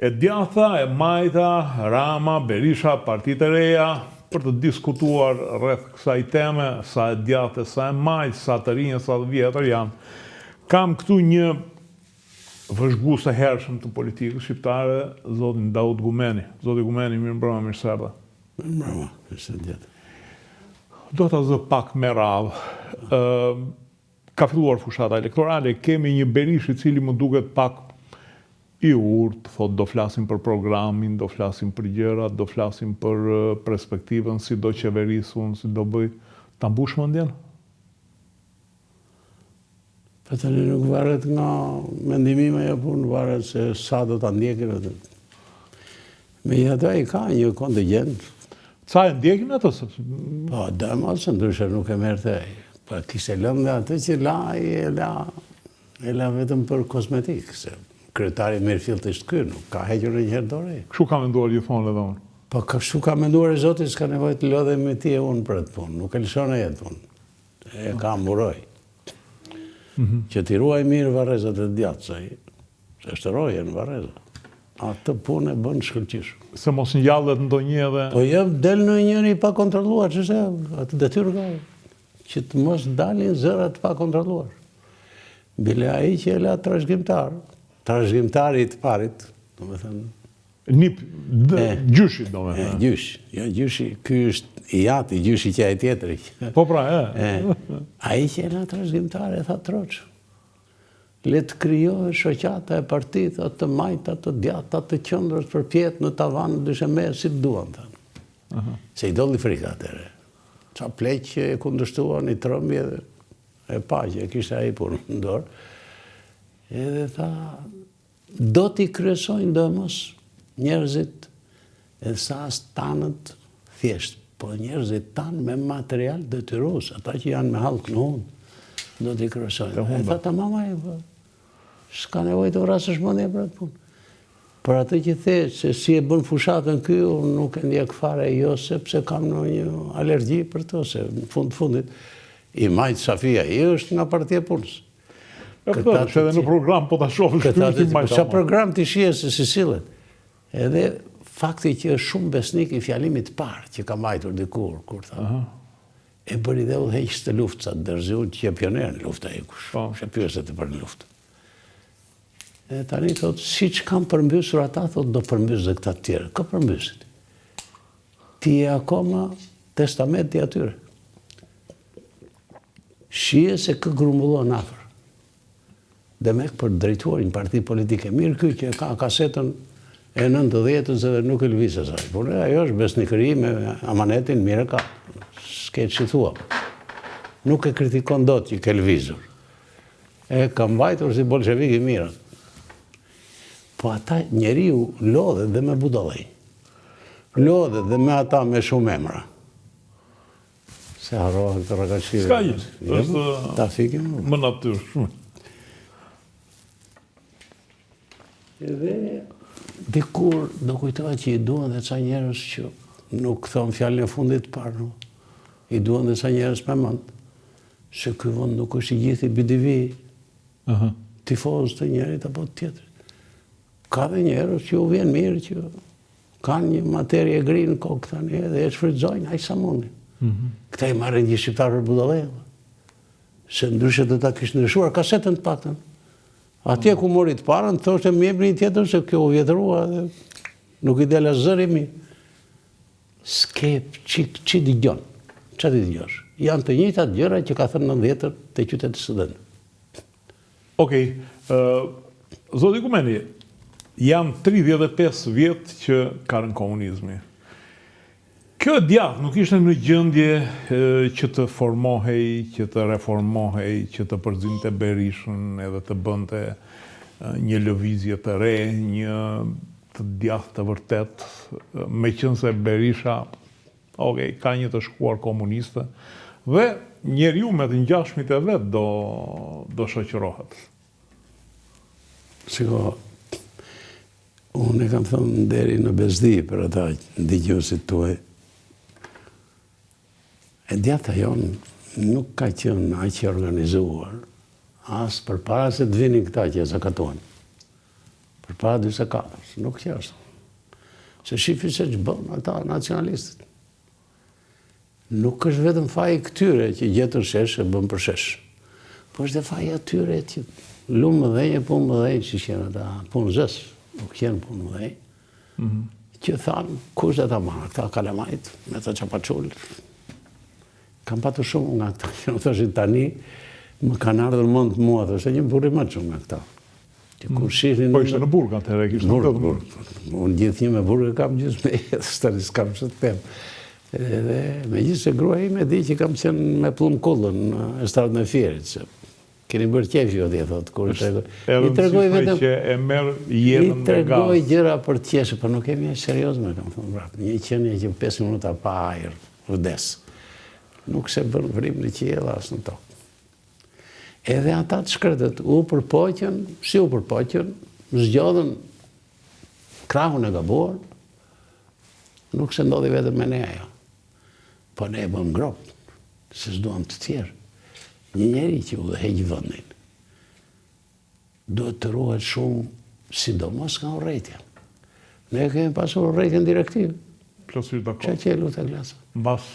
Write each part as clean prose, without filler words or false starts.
e djatha, e majta, Rama, Berisha, partitë e reja, për të diskutuar rreth kësaj teme, sa e djathtë, sa e majtë, sa të rinj, sa të vjetër janë. Kam këtu një vëzhgues e hershëm të politikës shqiptare, zotin Daud Gumeni. Zoti Gumeni, mirë mbrëma, mirë se erdha. Mirë mbrëma, mirë se ndjetë. Do të zë pak me radhë. Ka filluar fushata elektorale, kemi një Berish i cili më duket pak i urtë, thot do flasim për programin, do flasim për gjërat, do flasim për perspektivën, si do qeverisun, si do bëj. Ta mbush mendjen? Për të një nuk varet nga mendimime e punë, varet se sa do të ndjekin atë. Me jetë i ka një kontingent. Sa e ndjekin atë? Po, dëma se ndryshe nuk e merte. Po, kishte lëmë dhe atë që e la vetëm për kosmetikë, se kryetari Mirfield ishtë ky, nuk ka hequr një herë dore. Kështu ka menduar gjithmonë edhe unë? Po, kështu ka menduar e Zoti, s'ka nevojë të lodhem me ti e unë për atë punë. Nuk e lëshon e jetë punë. E ka mburoj. Që t'i ruaj mirë Varrezat e djatë, se është roje në Varreza. Atë punë e bënë shkëlqishëm. Se mos ngjallet ndonjë edhe... Po del në njëri pa kontrolluar, që se atë detyrë ka, që të mos dalin zërat pa kontrolluar. Bile ai që e la trashëgimtari të parit, do me thënë... Gjyshi, do me thënë. Gjyshi, jo gjyshi, ky është i jati, gjyshi që e tjetëri. Po pra, ai që e la trashëgimtari, e tha troqë. Le të krijohet shoqata e partitë, të majta, të djata, të qendrës për pjetë në tavan, dyshe me, si të duan, thënë. Se i dolli frika atëre. Qa pleq që e kundërshtua një trëmbi e paqe, e kishte ai punë në dorë. Edhe tha, do t'i kryesojnë dëmës njerëzit, edhe sa as tanët thjesht, po njerëzit tanë me material detyrues, ata që janë me halk në hundë, do t'i kryesojnë. E tha ta mama e, s'ka nevojë të vrasësh mendje për atë punë. Për atë që the se si e bën fushatën ky, unë nuk e ndjek fare jo, sepse kam një alergji për to, se në fundit i majtë Safia, i është nga Partia e Punës. E përdo, që edhe në program po ta shohësh ky i majtë. Sa program t'i shije se si sillet. Edhe fakti që është shumë besnik i fjalimit parë që ka majtur dikur, kur tha. E bëri dhe udhëheqës të luftë, sa Derziu që je pioner në lufta e kush. Që pyeset e për në luftë. E tani thot, si që kam përmbysur ata, thot, do përmbys dhe këta tjere. Ka përmbysit. Ti e akoma testamenti atyre. Shije se kë grumbullon afër. Dhe me për drejtuar një parti politike. Mirë ky që ka kasetën e 90-ës edhe nuk e lëviz asaj. Por ajo është besnikëri me amanetin, mire ka. S'ke që thua. Nuk e kritikon dot që ke lëvizur. E ka mbajtur si bolshevik i mirë. Po ata njeriu lodhe dhe me budallëj. Lodhe dhe me ata me shumë emra. Se harrohen të rrakaqive. S'ka gjithë. Është ta fikim. Më natyrë shumë. Edhe dikur do kujtohet që i duan dhe ca njerëz që nuk thon fjalën e fundit të parë. I duan dhe ca njerëz me mend. Se ky vend nuk është i gjithë i BDV. Tifoz të njërit apo të tjetrit. Ka dhe njerëz që u vjen mirë, që kanë një materie gri në kokë tani edhe e shfrytëzojnë aq sa mundin. Këta i marrin një shqiptar për budallë. Se ndryshe do ta kishin ndryshuar kasetën të paktën. Atje ku mori të parën, thoshte më jepni një tjetër se kjo u vjetërua dhe nuk i del as zëri mirë. Skep, çi dëgjon. Çfarë dëgjosh? Janë të njëjtat gjëra që ka thënë 90-ët te qyteti student. Okej. Zoti Gumeni, janë 35 vjet që ka rënë komunizmi. Kjo djathtë nuk ishte në gjendje që të formohej, që të reformohej, që të përzinte Berishën edhe të bënte një lëvizje të re, një të djathtë të vërtet, meqense Berisha, ka një të shkuar komuniste, dhe njeriu me të ngjashmit e vet do shoqërohet. Shiko, unë e kam thënë deri në bezdi për ata dëgjuesit tuaj. E djata jonë nuk ka qenë aq i organizuar, as përpara se të vinin këta që e zakatuan. Përpara 44, nuk që është. Se shifi se që bënë ata nacionalistët. Nuk është vetëm faji këtyre që gjetën shesh e bën për shesh. Po është dhe faji atyre që lumë më dhejnë e punë më dhejnë që qenë ata punë zës, nuk qenë punë më dhejnë. Që thanë, kush dhe ta marë, këta kalamajt, me të qapaqullë. Kam patur shumë nga këta, që në thëshin tani, më kanë ardhur mund të mua, thështë një burri më shumë nga këta. Po ishte në burg atëherë, kishte në burg. Unë gjithë një me burg kam gjithë me jetë, stëri s'kam që të temë. Edhe me gjithë se grua ime di që kam qenë me plumë kullën në estradën e Fierit, se keni bërë qefi o dhe, thotë, kur i tregoj. I tregoj gjëra për tjeshe, për nuk kemi e serios me, kam thonë vrapë. Një qenje që 5 minuta pa ajër, vëdes. Nuk se bërë vrim në qiela asë në tokë. Edhe ata të shkretët, u përpoqen, si u përpoqen, zgjodhen krahun e gabuar, nuk se ndodhi vetëm me ne ajo. Po ne e bëm gropë, se s'duam të tjerë. Një njeri që u dhe heqë vëndin, duhet të ruhet shumë, sidomos nga urrejtja. Ne kemi pasur urrejtjen direktiv. Që qelu të glasa. Mbas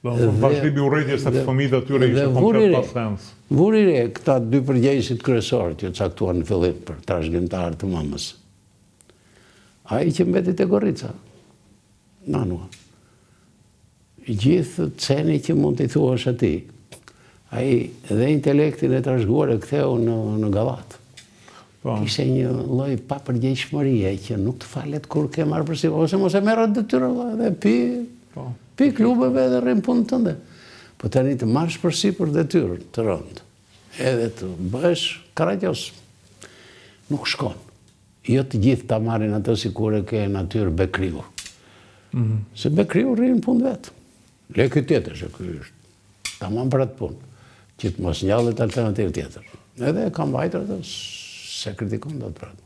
libi urrejtjes të fëmijët atyre ishte komplet pas sens. Vuri re, këta 2 përgjegjësit kryesorë që caktuan në fillim për trashëgimtarë të mamës. Ai që mbeti te Gorica, nanua. Gjithë ceni që mund t'i thuash atij, ai dhe intelektin e trashëguar e ktheu në gavat. Ishte një lloj papërgjegjshmërie që nuk të falet kur ke marrë përsi, ose mos e merret detyrë dhe pi klubeve dhe rrim punë tënde. Po tani të marrësh përsipër detyrë të rëndë, edhe të bëhesh karagjos, nuk shkon. Jo të gjithë ta marrin atë sikur e ke natyrë bekriu. Se bekriu rrin punë vetë. Le këtë tjetër, se këtë është tamam për atë punë, që të mos njallet alternativë tjetër. Edhe kam vajtër atë, se kritikon do të pratë.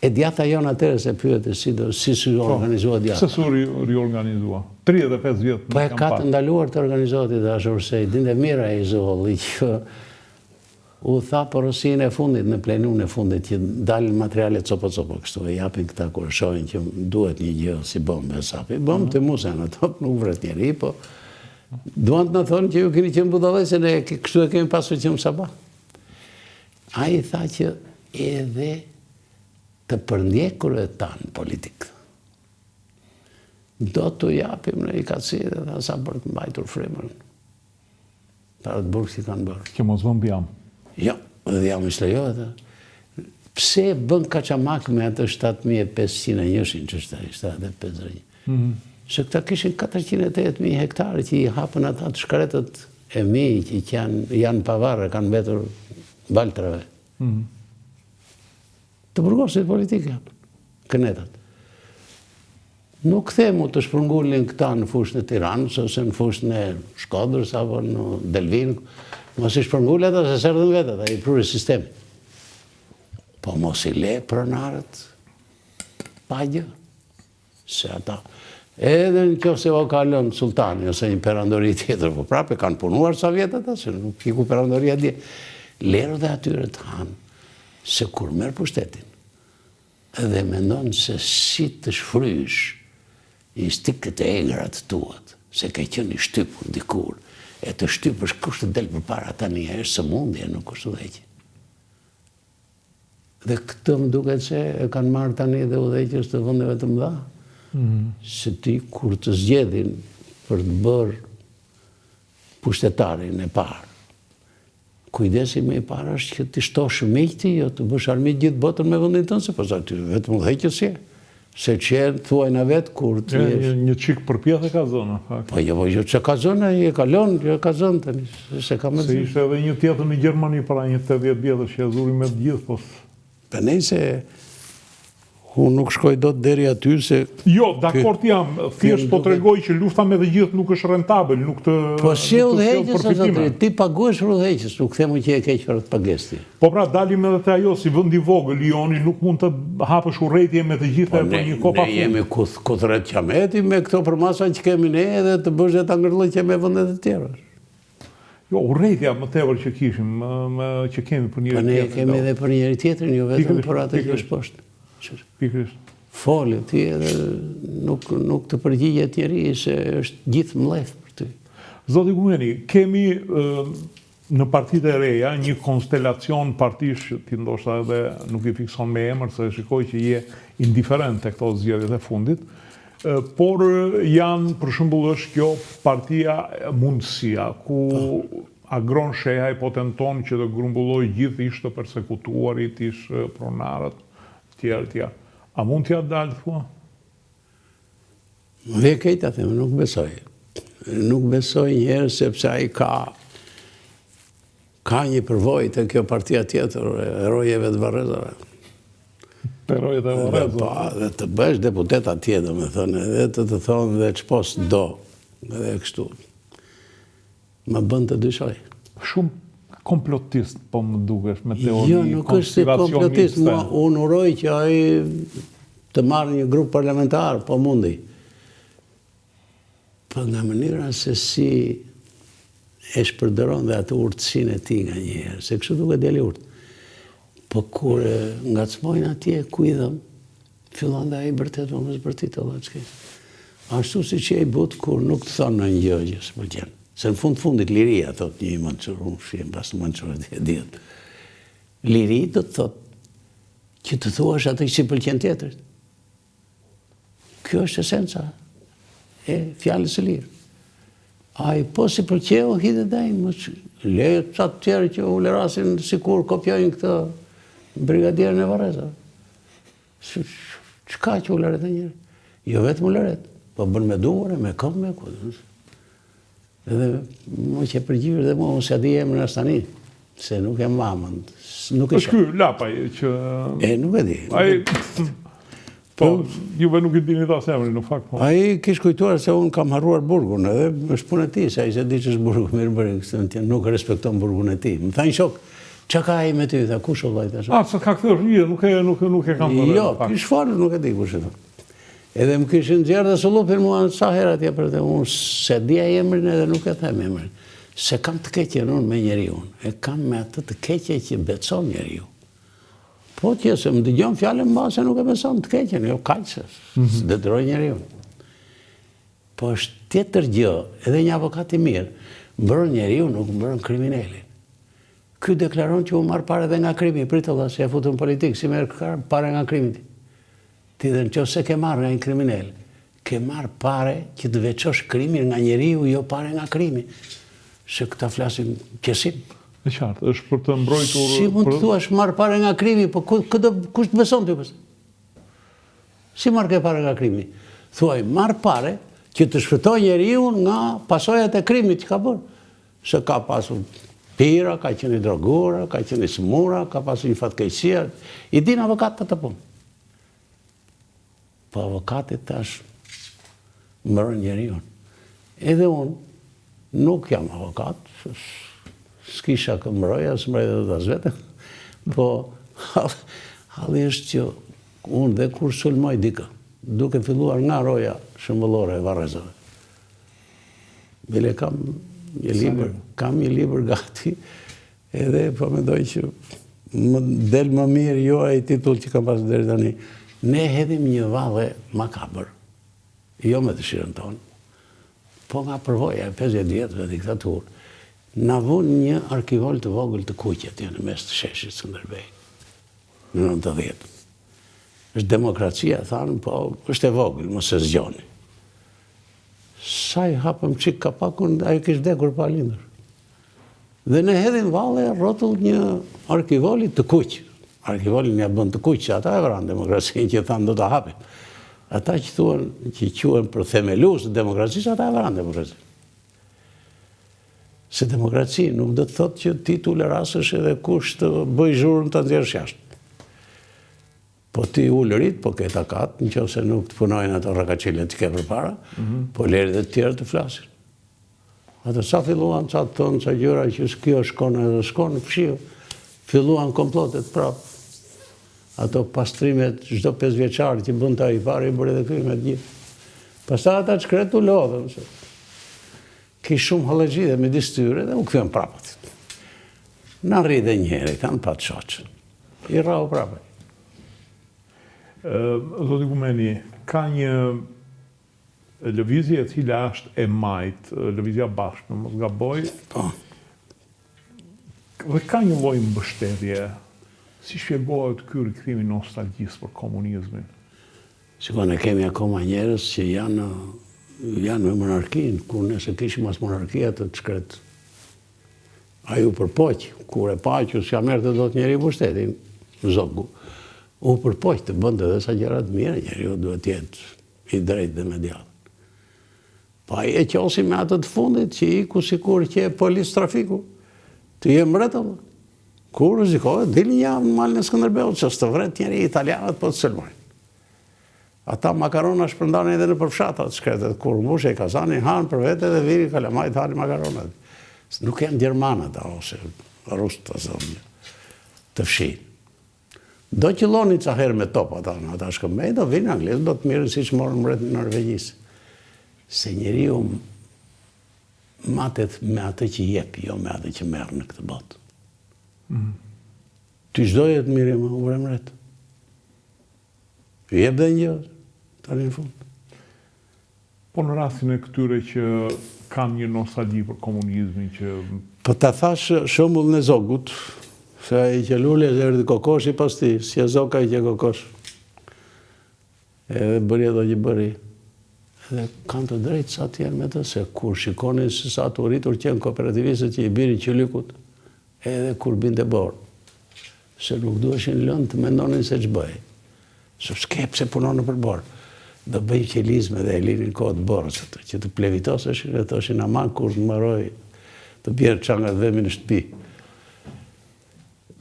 E djata jonë atërë se pyete si su organizua djata. Se su riorganizua? 35 vjetë. Po e ka të ndaluar të organizohet i dashur se i dinde mira i zohulli që u tha porosin e fundit në plenun e fundit që dalin materialet copo-copo kështu e japin këta kur shohin që duhet një gjë si bombe e sapi. Bombe të musa në top, nuk vret njeri, po duan të në thonë që ju keni qenë budallaj se ne kështu e kemi pasur qenë sabah. A i tha që edhe të përndjekurve tanë politikë do të japim në i katësi dhe tha sa për të mbajtur frimën. Para të burë si kanë bërë. Që mos vëmb jam. Jo, dhe jam i shlejohet. Pse bën kaçamak me atë 7.500 njëshin që ishte edhe 500. Se këta kishin 408.000 hektare që i hapën ata të shkretët e mi që janë pavarë, kanë mbetur baltrave. Të burgosit politike janë, kënetat. Nuk themu të shpërngullin këta në fushën e Tiranës, ose në fushën e Shkodrës, apo në Delvin, mos i shpërngullin ata se serdhen vetë, ata i pruri sistemi. Po mos i le pronarët pa gjë, se ata edhe në kjo se o kalon sultani, ose një perandori tjetër, po prape kanë punuar sa vjetë ata, se nuk piku perandoria dje. Lerë dhe atyre të hanë, se kur merë pushtetin, edhe mendon se si të shfrysh i stikët e egrat tuat, se ke qenë i shtypur dikur, e të shtypësh kush të delë për para tani, e është së mundje, nuk është udheqje. Dhe këtë më duket se e kanë marrë tani dhe udheqjes të vëndeve të mëdha, se ti kur të zgjedhin për të bërë pushtetarin e parë, kujdesi me i parë është që të shtosh miqti, jo të bësh armiq gjithë botën me vendin tënë, se pas aty vetëm udhëheqjes je. Se qenë thuajna vetë kur të jesh. Një qik përpjeth e ka zonë. Po jo që ka zonë, e kalon, jo ka zonë tani. Se ishte edhe një tjetër në Gjermani para një 80 vjetër që e zuri me të gjithë, po. Për nej se unë nuk shkoj do të deri aty se... Jo, dakord jam, thjesht po tregoj që lufta me të gjithë nuk është rentabel, nuk të... Po si udhëheqjes, zotëri, ti paguesh për udhëheqjes, nuk themu që e keq për të pagesti. Po pra, dalim edhe te ajo, si vend i vogël, Lioni, nuk mund të hapësh urrëtie me të gjitha për një kopa fund. Ne jemi kuthrët qameti me këto përmasa që kemi ne edhe të bësh dhe ta ngërllëqe me vendet e tjera. Jo, urrëtia më tepër që kishim, që kemi për njëri tjetrin. Po ne kemi edhe për njëri tjetrin, jo vetëm për atë që është poshtë. Pikërisht. Foli ti edhe nuk të përgjigjet njeri se është gjithë mlef për ty. Zoti Gumeni, kemi në partitë e reja një konstelacion partish që ti ndoshta edhe nuk i fikson me emër, se shikoj që je indiferent te këto zgjedhjet e fundit, por janë, për shembull, është kjo partia Mundësia, ku agron shehaj po tenton që të grumbulloj gjithë ish të persekutuarit, ish pronarët, tjerë. A mund t'ja dalë, thua? Dhe kejta them, nuk besoj. Nuk besoj njerë sepse ai ka një përvojë të kjo partia tjetër, erojeve të Varrezave. Erojeve të Varrezave. Dhe të bësh deputet atje, do me thënë, edhe të thonë dhe ç'pos do, edhe kështu. Më bën të dyshoj. Shumë komplotist, po më dukesh, me teori jo, nuk është si komplotist, unë uroj që ai të marrë një grup parlamentar, po mundi. Po nga mënyra se si e shpërdoron dhe atë urtësinë e tij nganjëherë, se kështu duket djali urt. Po kur ngacmojnë atje kuidhëm, fillon dhe ai vërtet më zbërtit Allah çka. Ashtu siç e but kur nuk të thonë një gjë që s'pëlqen. Se në fundit liria, thot një Mançur, unë shiem pas Mançur e dhjetë. Liri do të thot që të thuash atë që si pëlqen tjetrit. Kjo është esenca e fjalës së lirë. Ai po si pëlqeu hidhe dajnë, lejo të tjerë që u lerasin sikur kopjojnë këtë brigadierën e Varrezave. Çka që u leret e njëri? Jo vetëm u leret, po bën me duar, me këmbë, me kodë. Edhe më që përgjirë dhe më se di emrin as tani, se nuk e mamën. Është ky Lapaj që... nuk e di. Po, juve nuk i dini ta emrin, në fakt. Ai kish kujtuar se unë kam harruar burgun, edhe është punë e tij, se ai se di që është burgu, mirë bëri, nuk respekton burgun e tij. Më thanë shok, çka ka ai me ty, tha, kush o vllai tash? Se ka këtë rrije, nuk e kam thënë. Jo, kish folur, nuk e di kush e thon. Edhe më kishin nxjerrë dhe sullupin mua sa herë atje për të unë se dia emrin edhe nuk e them emrin. Se kam të keqen unë me njeriu. E kam me atë të keqe që beson njeriu. Po që se më dëgjon fjalën mba se nuk e beson të keqen, jo kaq se detyroj njeriu. Po është tjetër gjë, edhe një avokat i mirë, mbron njeriu, nuk mbron kriminalin. Ky deklaron që u marr parë edhe nga krimi, prit Allah se e futën politik, si merr parë nga krimi. Ti dhe në qoftë se ke marrë nga një kriminal, ke marrë pare që të veçosh krimin nga njeriu, jo pare nga krimi. Se këta flasin qesim. E qartë, është për të mbrojtur... Si mund të thuash marrë pare nga krimi, po kush të beson ty përse? Si marrë ke pare nga krimi? Thuaj, marrë pare që të shpëtoj njeriu nga pasojat e krimit që ka bërë. Se ka pasur pira, ka qenë drogura, ka qenë smura, ka pasur një fatkeqësia. I din avokat për të punë. Po avokatit tash mbron njeriu. Edhe unë nuk jam avokat, s'kisha kë mbroja, s'mbroj dhe as vetëm. Po halli është që unë dhe kur sulmoj dikë, duke filluar nga roja shëmbëllore e Varrezave. Bile kam një libër gati, edhe po mendoj që më del më mirë jo ai titull që kam pasur deri tani. Ne hedhim një valle makabër, jo me dëshirën tonë, po nga përvoja e 50 vjetëve diktaturë, na vun një arkivol të vogël të kuqe atje në mes të sheshit Skënderbej, në 90. Është demokracia, thanë, po është e vogël, mos e zgjoni. Sa i hapëm qik kapakun, ajo kishte vdekur pa lindur. Dhe ne hedhim valle rrotull një arkivoli të kuqe. Arkivolin ja bën të kuq, që ata e vranë demokracinë që thanë do të hapim. Ata që quhen për themelues të demokracisë, ata e vranë demokracinë. Se demokraci nuk do të thotë që ti tu lerasësh edhe kush të bëj zhurmë të nxjerrësh jashtë. Po ti ulërit, po ke takat, nëse nuk të punojnë ato rrakaçilet që ke përpara, po leri dhe të tjerë të flasin. Atë sa filluan ca të thonë, ca gjëra që kjo shkon edhe shkon, fshiu. Filluan komplotet prapë. Ato pastrimet çdo 5 vjeçar që bën ta i parë i bëri edhe këy me të gjithë. Pastaj ata shkretu lodhën. Kish shumë hallëxhi dhe midis tyre dhe u kthyen prapë. Na rri dhe një herë, kanë pa të shoqën. I rrau prapë. Zoti Gumeni, ka një lëvizje e cila është e majtë, lëvizja bashkë, në mos gaboj, dhe ka një lloj mbështetje. Si shpjegohet ky rikthimi nostalgjisë për komunizmin? Shikon, ne kemi akoma njerëz që janë me monarkinë, kur nëse kishim as monarkia të shkret. A ju përpoq, kur e pa që s'ja merrte dot njeri mbështetin, zogu. U përpoq të bënte edhe sa gjëra të mira, njeriu duhet të jetë i drejtë dhe medial. Pa e qosi me atë të fundit që iku sikur që e polis trafiku. Të je mbretëll. Kur rrezikohet, dilni javë në malin e Skënderbeut, që s'të vret njeri italianët po të sulmojnë. Ata makarona shpërndanin edhe në përfshatat, shkretet, kur mbushe i kazanin, hanë për vete dhe viri kalamajt hanë makaronat. Nuk janë Gjermanët, ose Rusë të fshinë. Do qëlloni ca herë me top ata shkëmbej, do vinë Anglisë, do të mirën si që morën mbret në Norvegjisë. Se njeriu matet me atë që jep, jo me atë që merr në këtë botë. Ty çdo jetë mirë më uremret. Jep dhe një, tani në fund. Po në rastin e këtyre që kanë një nostalgji për komunizmin që... Po ta thash shembullin e Zogut, se ai që lule erdhi kokoshi pas ti, si e Zoka i që kokosh. Edhe bëri ato që bëri. Edhe kanë të drejtë sa të janë me të, se kur shikonin se sa të rritur qenë kooperativistët që i birin qylykut, edhe kur binte borë, se nuk duheshin lënë të mendonin se ç'bëj. Se s'ke pse punonë për borë. Do bëj qelizme dhe e linin kohët borës atë, që të plevitoseshin dhe thoshin aman kur të mbaroj të bjerë çangat vemi në shtëpi.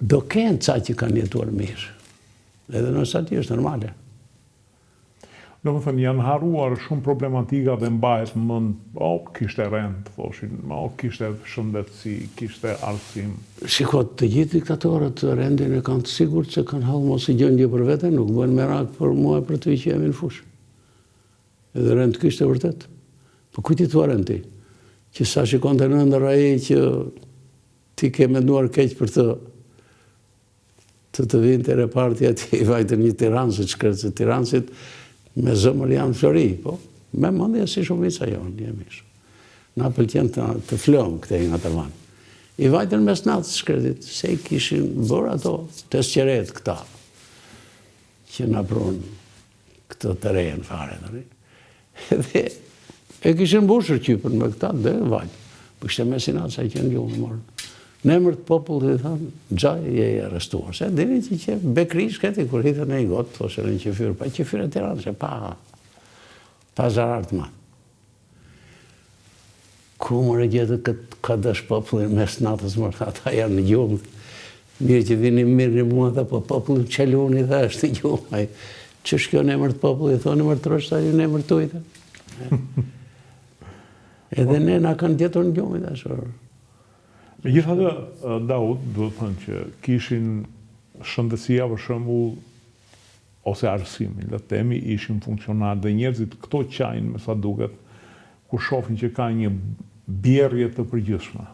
Do kenë ca që kanë jetuar mirë. Edhe nëse ati është normale. Do më thënë, janë haruar shumë problematika dhe mbajt mend, kishte rend, thoshin, kishte shëndetësi, kishte arsim. Shiko, të gjithë diktatorët rendin e kanë të sigurt se kanë hallë mos i gjendje për vete, nuk bën merak për mua për të që jemi në fushë. Edhe rend kishte vërtet. Po kujti thua rend ti? Që sa shikon të nëndër ai që ti ke menduar keq për të vinte repartja ti i vajtën një Tiranësit, shkret se Tiranësit me zëmër janë flori, po me mendje si shumica jonë, jemi shumë. Na pëlqen të flojmë këte nga të vanë. I vajtën mes natës shkretit, se i kishin bërë ato të sqeret këta, që na prunë këtë të rejën fare. Dhe e kishin mbushur qypën me këta dhe vajtë. Po kishte mesinat sa i qenë gjumë morën. Në emër të popullit i thanë, gjaj je i arrestuar. Se dini që Bekri shketi, kur hitën e i gotë, thoshe në qefyrë, pa qefyrë e Tiranë, që pa zarar të matë. Ku më regjetë ka dësh popullin mes natës mërë, ata janë në gjumë. Mirë që vini mirë një mua, po popullin qeluni dhe është në gjumë. Që shkjo në emër të popullit, thonë në emër të rështë, në emër të ujtë. Edhe ne na kanë djetur në gjumë, dhe shorë. Megjithatë, Daud, duhet thënë që kishin shëndetësia për shembull ose arsimin, le të themi, ishin funksionar dhe njerëzit këto qajnë me sa duket, kur shohin që ka një bjerrje të përgjithshme.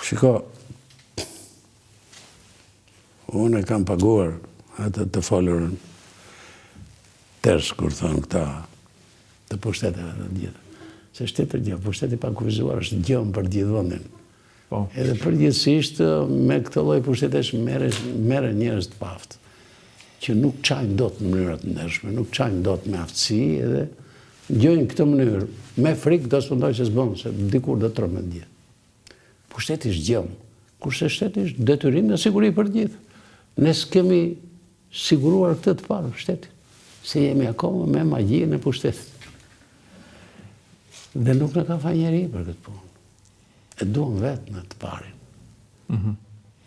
Shiko, unë e kam paguar atë të folurën tërës, kur thonë këta të pushteteve të gjithë. Se shtetër gjithë, pushteti pa kufizuar është gjëmë për gjithë vendin. Edhe përgjithsisht me këtë lloj pushtetesh merren njerëz të paftë, që nuk çajnë dot në mënyra të ndershme, nuk çajnë dot me aftësi, edhe gjojnë këtë mënyrë. Me frikë do s'mendoj se s'bën, se dikur do të trembën gjithë. Pushteti është gjëm, kurse shteti është detyrim dhe siguri për gjithë. Ne s'kemi siguruar këtë të parë, shteti, se jemi akoma me magjinë e pushtetit. Dhe nuk në ka fa njeri për këtë punë. E duam vetë në të parin.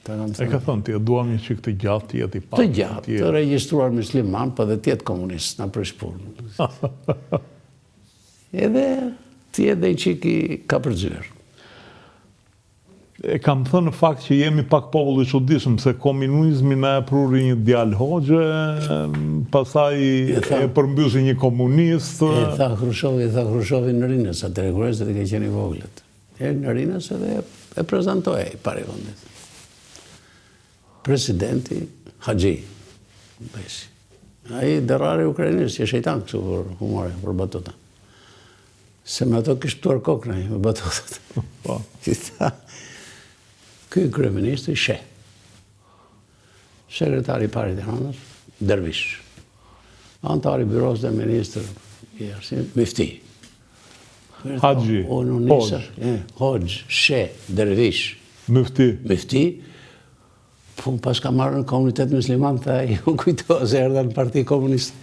E ka thënë ti, e duam një qik të gjatë, të jetë i parë. Të gjatë, të regjistruar musliman, për dhe të jetë komunist, në përshpunë. Edhe të jetë dhe një qik i ka përzyrë. E kam thënë në fakt që jemi pak popull i çuditshëm, se komunizmi na e pruri një djalë hoxhe, pastaj e përmbysi një komunist. E tha Khrushchevi në Rinës, atëre kur ishte ke qenë i vogël. Në Rinës edhe e prezentoj pari vendit. Presidenti Haxhi Beshi. Ai derrari ukrainisë, që shejtan kështu për humore, për batuta. Se me ato kishë pëtuar kokë në me batutat. Ky kryeministri She. Sekretari i parë i Tiranës, Dervish. Antari i byros dhe ministër i arsimit, Mifti. Haxhi. Hoxh, She, Dervish. Mifti. Po pas ka marrë në komunitet musliman, ta i u kujtoa se erdha në Parti Komunist.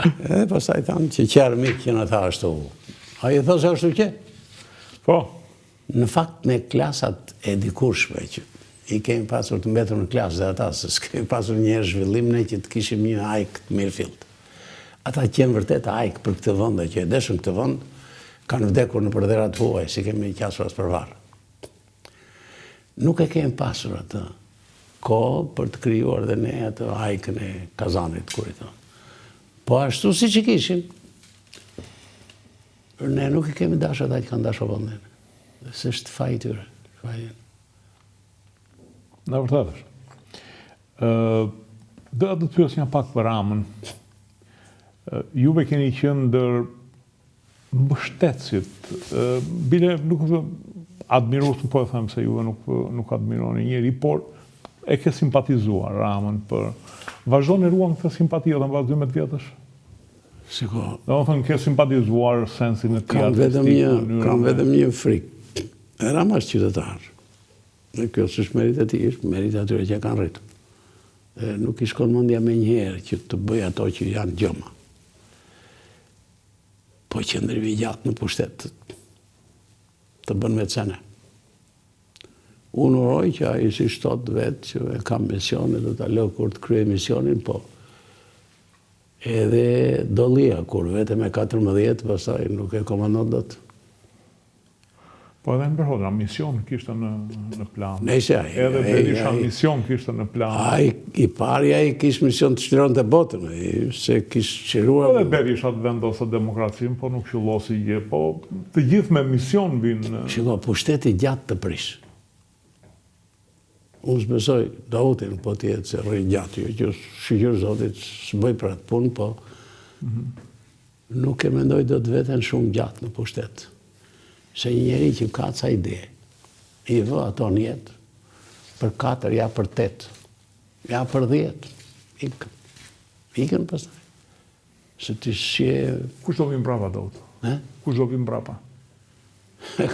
Edhe pastaj thamë që qërë mikë që në tha ashtu. A i thosë ashtu që? Po. Në fakt në klasat e dikurshme që i kemi pasur të mbetur në klasë dhe ata, se s'kemi pasur një zhvillim ne që të kishim një ajk të mirë filt. Ata që jenë vërtet ajk për këtë vënd dhe që e deshën këtë vënd, kanë vdekur në përderat huaj, si kemi qasur as për varë. Nuk e kemi pasur atë kohë për të krijuar dhe ne atë ajkën e Kazanit, kur i thonë. Po ashtu si që kishim, ne nuk i kemi dashur ata që kanë dashur vendin. Dhe s'është faji tyre. Në vërtet është. Dhe të pyes një pak për Ramën. Juve keni qenë ndër mbështetësit. Bile nuk admirues, po e them se juve nuk admironi njeri, por e ke simpatizuar Ramën për... Vazhdon e ruan këtë simpati edhe në vazhdim 12 vjetësh? Siko. Do të thënë ke simpatizuar sensin e tij Kam vetëm një frikë. Rama është qytetar. Dhe kjo s'është merit e tij, është merit e atyre që kanë rritur. Dhe nuk i shkon mendja me njëherë që të bëj ato që janë gjoma. Po qëndrimi gjatë në pushtet të bën me cene. Unë uroj që a i si shtot vetë që e kam misionin, do të lë kur të krye misionin, po edhe dolia, kur vete me 14, pastaj nuk e komandon dot. Po edhe në Berhodra, mision kishte në plan. Nëse edhe Berisha mision kishte në plan. I pari ai kishte mision të çlironte botën, se kishte çliruar. Edhe Berisha të vendosë demokracinë, po nuk qyllosi gjë, po të gjithë me mision vinë. Shiko, pushteti gjatë të prish. Unë s'besoj Dautin, po t'jetë se rri gjatë, jo që shqyqër Zotit s'bëj për atë punë, po nuk e mendoj do të veten shumë gjatë në pushtet. Se një njeri që ka ca ide, i vë ato në jetë, për 4, ja për 8, ja për 10, ikën pastaj. Se ti shje... Kush do vim brapa, Daut? Kush do vim brapa?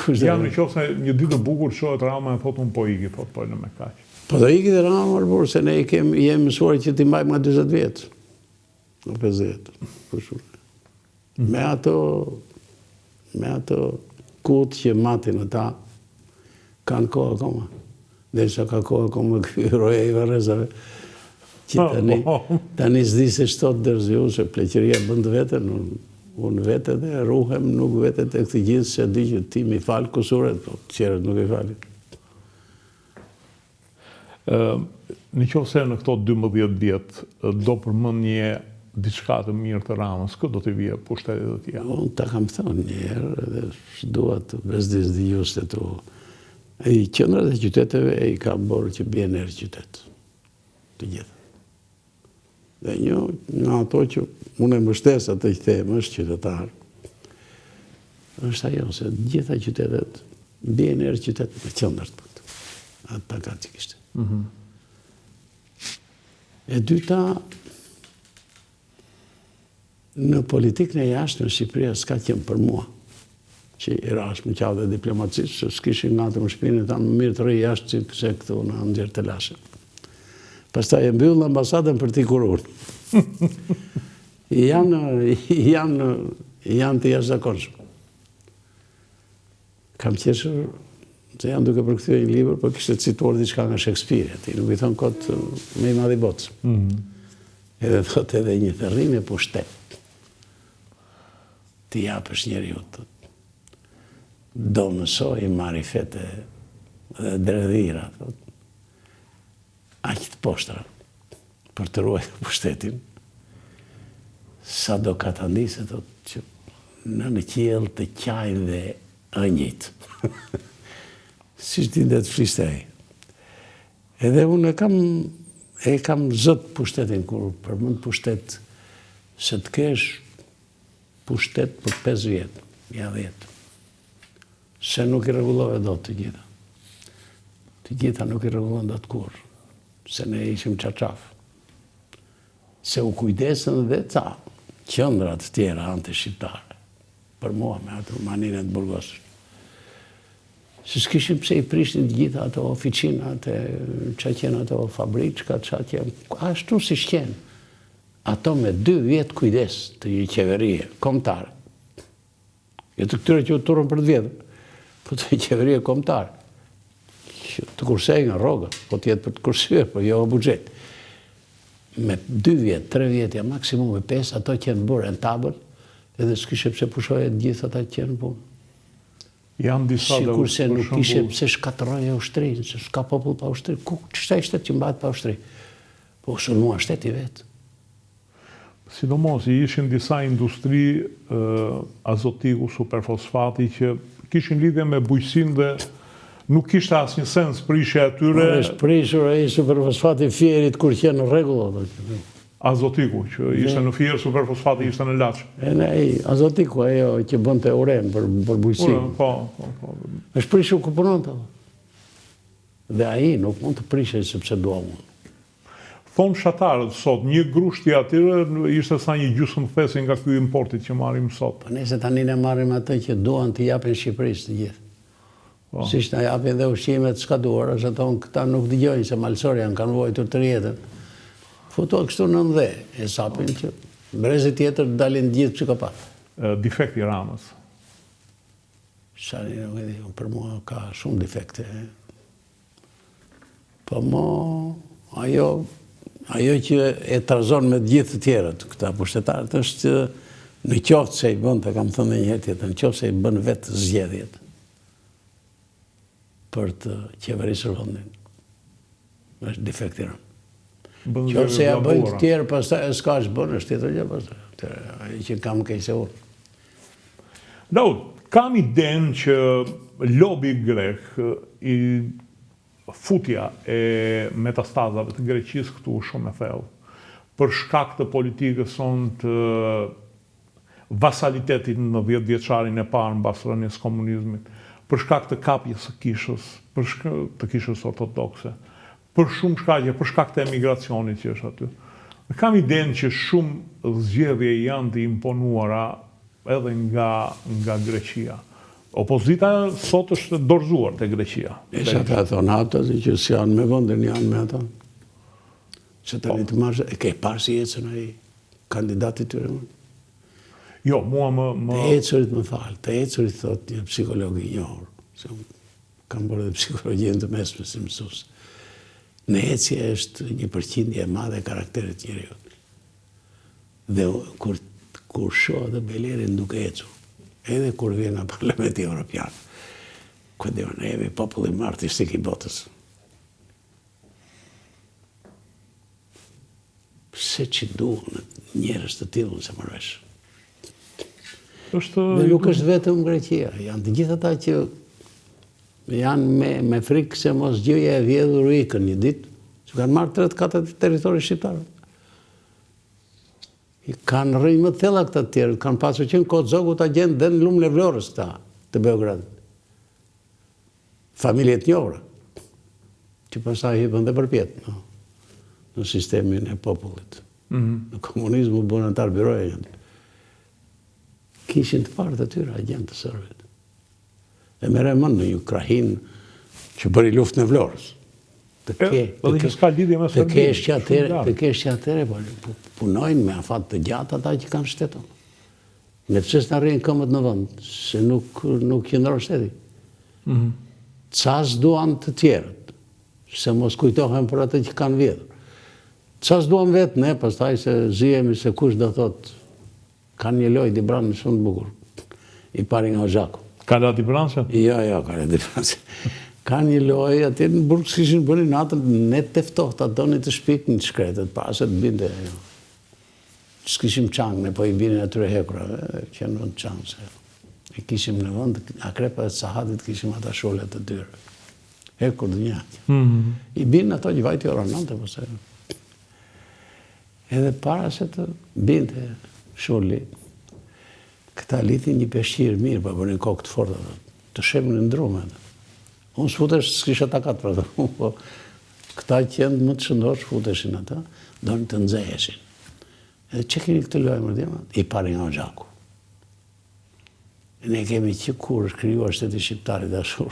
Janë në qoftë se një ditë e bukur shohet Rama e thotë unë po iki, thotë po në me kaq. Po do iki dhe Rama, por se ne jemi mësuar që ti mbajmë nga 20 vjetë. Në 50. Me ato kutë që matin ata kanë kohë akoma. Derisa ka kohë akoma roja i Varrezave. Që tani s'di se shtot dërziu, se pleqëria bënd vetën, unë vete dhe ruhem, nuk vete të këtë gjithë, se di që ti mi falë kusuret, po qërët nuk i falë. Në qoftë se në këto 12 vjetë do përmend një diçka të mirë të Ramës, këtë do t'i vije pushtetit të tjera? Unë ta kam thonë njerë, edhe s'dua të bezdis dhe juste të... I qëndrat e qyteteve e i ka borë që bje nërë qytet. Të gjithë. Dhe një nga ato që unë e mbështes atë që themë është qytetar, është ajo se gjitha qytetet bje nërë qytet me qëndrat për të. Atë ta ka që kishte. E dyta, në politikën e jashtë në Shqipëria s'ka qenë për mua, që i rash më qau dhe diplomacisë, se s'kishin nga të më shpinë, ta më mirë të rëj jashtë që se këtu në ndjerë të lashe. Pastaj e mbyllë ambasadën për t'i kurur. Janë të jashtëzakonshëm. Kam qeshur, se janë duke përkthyer një libër, po kishte cituar diçka nga Shakespeare, aty nuk i thon kot më i madh i botës. Edhe thotë edhe një thërrim e pushtet. Ti japësh njeriu të do mësoj marifete dhe dredhira, thotë. Aq të poshtra për të ruajtur pushtetin. Sa do katandise, thotë, që në qiell të qaj dhe ënjit. Si shtin dhe të fliste ai. Edhe unë E kam zët pushtetin kur përmend pushtet, se të kesh pushtet për 5 vjetë, ja 10. Se nuk i rregullove do të gjitha. Të gjitha nuk i rregullon do të kur, se ne ishim qaqaf. Se u kujdesën dhe ca qëndrat tjera anti-shqiptare, për mua me atë Rumaninë të Burgosit. Se s'kishim pse i prishtin të gjitha ato oficinat, që qenë ato fabriçkat, ashtu si shqenë. Ato me 2 vjetë kujdes të një qeverie kombëtare. Jo të këtyre që u turën për 2 vjetë, po të një qeverie kombëtare. Të kursej nga rroga, po të jetë për të kursyer, po jo buxhet. Me 2 vjetë, 3 vjetë, ja maksimum 5, ato qenë bërë rentabël, edhe s'kishe pse pushoje të gjithë ata që qenë punë. Janë disa dhe... Sikur se nuk ishe pse shkatërroje ushtrinë, se s'ka popull pa ushtri. Qështa i shtet që mbahet pa ushtri? Po sulmua shteti vetë. Sidomos, i ishin disa industri azotiku, superfosfati, që kishin lidhje me bujqësinë dhe nuk kishte asnjë sens prishja e tyre. Është prishur ai superfosfati fierit kur qenë në rregull. Azotiku, që ishte në fier, superfosfati ishte në laç. E ne, azotiku, ajo që bënte uren për bujqësinë. Po. Është prishur ku punon të. Dhe ai nuk mund të prishej sepse dua unë. Thonë fshatarët sot, një grusht i atyre ishte sa një gjysmë thesi nga ky importit që marrim sot. Po nëse tani ne marrim atë që duan të japin Shqipërisë të gjithë. Siç na japin dhe ushqimet s'ka duar, është ato këta nuk dëgjojnë se malësorja kanë vojtur të jetën. Futo kështu në ndhe, e sapin që brezi tjetër dalin gjithë që ka pa. Defekti Ramës. Shani nuk e di, për mua ka shumë defekte. Po mo, ajo që e trazon me gjithë të tjerët, këta pushtetarët, është në qoftë se i bën, të kam thënë një tjetër, në qoftë se i bën vetë zgjedhjet për të qeverisur vendin. Është defekti Ramës. Qoftë se ja bëjnë të tjerë, pastaj s'ka që bënë, është tjetër gjë pastaj. Ai që kam keq se unë. Daud, kam idenë që lobi grek i futja e metastazave të Greqisë këtu shumë e thellë, për shkak të politikës sonë të vasalitetit në 10 vjeçarin e parë mbas rënies komunizmit, për shkak të kapjes së kishës, të kishës ortodokse, për shumë shkaqe, për shkak të emigracionit që është aty. Kam idenë që shumë zgjedhje janë të imponuara edhe nga Greqia. Opozita sot është dorëzuar te Greqia. Sa ta thonë ata që s'janë me vendin, janë me ata. Se tani të marrë, e ke parë si ecën ai kandidati tyre? Jo, mua më... Të ecurit më falë, të ecurit thot një psikolog i njohur. Se kam bërë dhe psikologjin të mesme si mësues. Në ecje është një përqindje e madhe e karakterit njeriut. Dhe kur shoh dhe Belerin duke ecur, edhe kur vjen nga Parlamenti Evropian, ku dhe ne jemi populli më artistik i botës. Pse që duhen njerëz të tillë se marrësh. Dhe nuk është vetëm Greqia, janë të gjithë ata që janë me frikë se mos gjëja e vjedhur u ikën një ditë, që kanë marrë 3-4 territori shqiptarë. Kanë rrënjë më të thella këta të tjerë, kanë pasur qenë kohë zogu ta gjenë dhe në lumën e Vlorës këta, të Beogradit. Familje të njohura, që pastaj hipën dhe përpjet në sistemin e popullit. Në komunizmu bën antar biroje. Kishin të parë të tyre agjentë të sërbit. E mere mënë në një krahin që bëri luftën e Vlorës. Të kesh që atere, punojnë me afat të gjatë ata që kanë shteton. Ne pse s'na rrinë këmbët në vend, se nuk qëndron shteti. Cas duan të tjerët, se mos kujtohen për atë që kanë vjedhur. Cas duan vetë ne, pastaj se zihemi se kush do thot, kanë një lojë Dibranë shumë të bukur, i pari nga Ozhaku. Ka lati Bransë? Jo, ka lati Bransë. Ka një lojë, atje në burg s'kishin bëni natën, ne teftoht, atë doni të shpik në të shkretët, pas e të binde. S'kishim qangë, ne po i binin atyre hekurave, që në vënd qangë. E kishim në vënd, akrepa e sahatit, kishim ata sholet të dyre. kur dë njëtë. I binë ato një vajti ora 9, përse. Edhe para se të binte Shulli, këta litin një peshqirë mirë, pa bërë një kokë të fortë, të shemë në ndrume. Unë s'futesh s'kisha takat për të, po këta qenë më të shëndosh futeshin ata, do në të nxejeshin. Edhe që keni këtë lojë më I pari nga Gjaku. Ne kemi që kur shkryuar shteti shqiptari dashur.